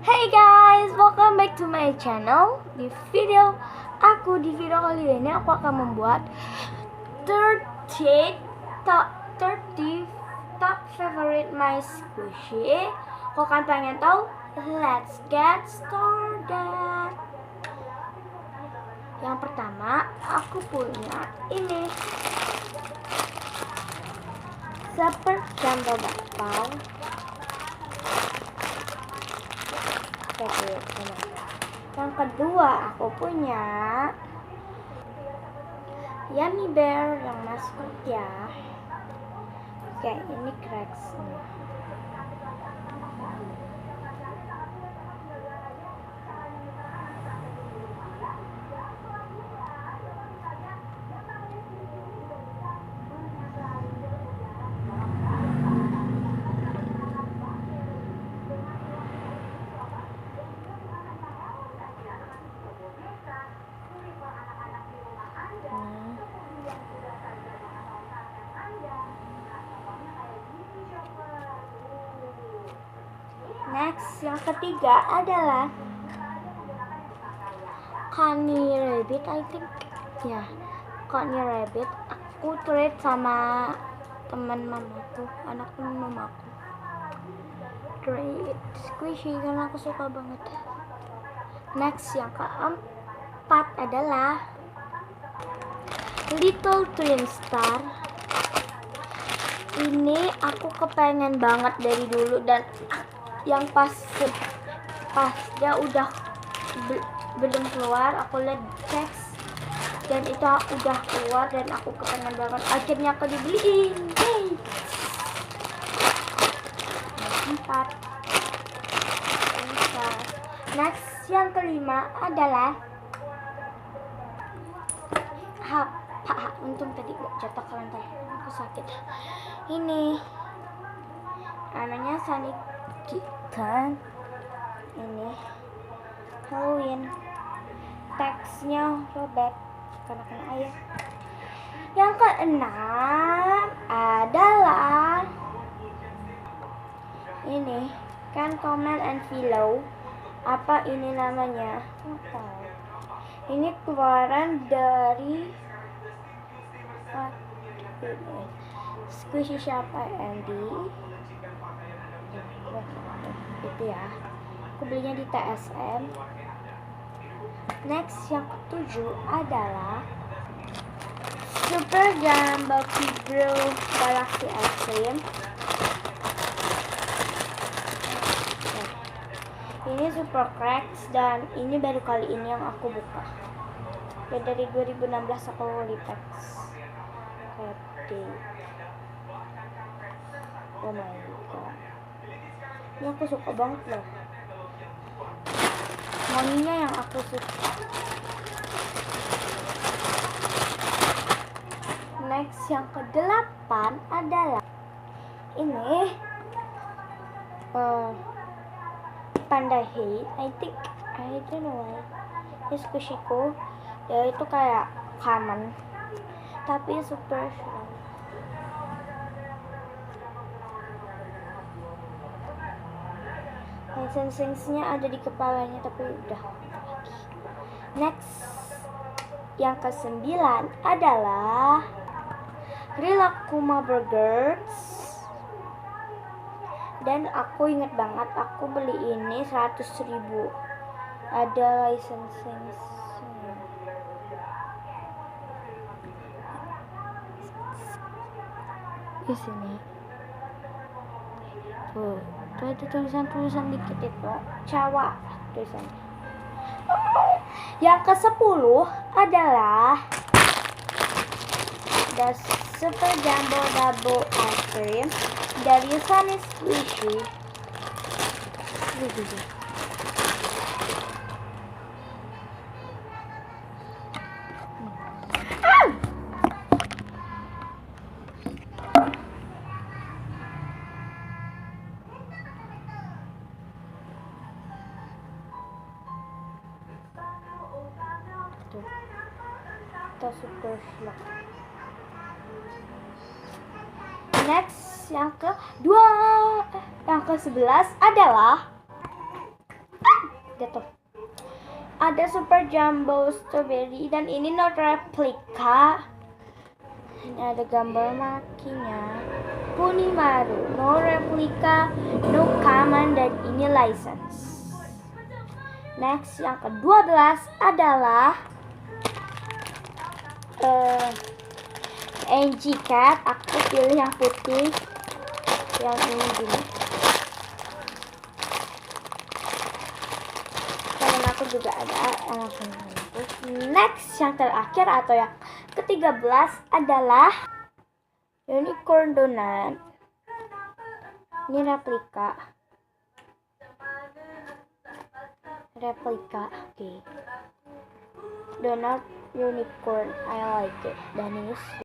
Hey guys, welcome back to my channel. Di video kali ini aku akan membuat 30 top favorite my squishy. Kalau kalian pengen tahu, let's get started. Yang pertama, aku punya ini Super Jumbo Bottle. Yang kedua aku punya Yummy Bear yang masuk ya. Oke, ini cracks. Next, yang ketiga adalah Coney Rabbit, I think. Ya, Coney Rabbit. Aku trade sama teman mamaku, anak teman mamaku. Trade squishy karena aku suka banget. Next, yang keempat adalah Little Twin Star. Ini aku kepengen banget dari dulu, dan yang pas dia udah belum keluar, aku lihat teks dan itu udah keluar dan aku kepengen banget, akhirnya aku dibeliin. Hey. 4. Next, yang kelima adalah untung tadi gak jatuh ke lantai, aku sakit. Ini namanya Sonic Kitten. Ini Halloween, teksnya robek karena kena air. Yang keenam adalah ini kan Comment and Philo. Apa ini namanya? Ini keluaran dari Squishy Shop Andy. Itu ya, aku belinya di TSM. Next, yang ketujuh adalah Super Jumbo Kibro Galaxy Ice Cream. Ini super cracks dan ini baru kali ini yang aku buka. Ya, dari 2016 aku beli teks. Oh my god, ini aku suka banget loh. Moninya yang aku suka. Next, yang ke-8 adalah ini Panda Hate. I don't know why. Ini squishyku, ya itu kayak common tapi super strong. Licensing-nya ada di kepalanya tapi udah lagi. Next, yang ke-9 adalah Rilakkuma Burgers. Dan aku inget banget aku beli ini 100.000. Ada licensing di sini. Tuh ada tulisan dikit itu, Cawa tulisannya. Yang ke-10 adalah The Super Jumbo Double Ice Cream dari Sunny Squishy. Kita super slok. Next, yang ke-11 adalah gitu. Ada super jumbo strawberry dan ini not replika. Ini ada gambar makinya. Punimaru, no replika, no common, dan ini license. Next, yang ke-12 adalah NG Cat. Aku pilih yang putih, yang ini gini. Karena aku juga ada Next, yang terakhir atau yang ke-13 adalah unicorn donut. Ini replika. Oke. Donut unicorn, I like it. Dan ini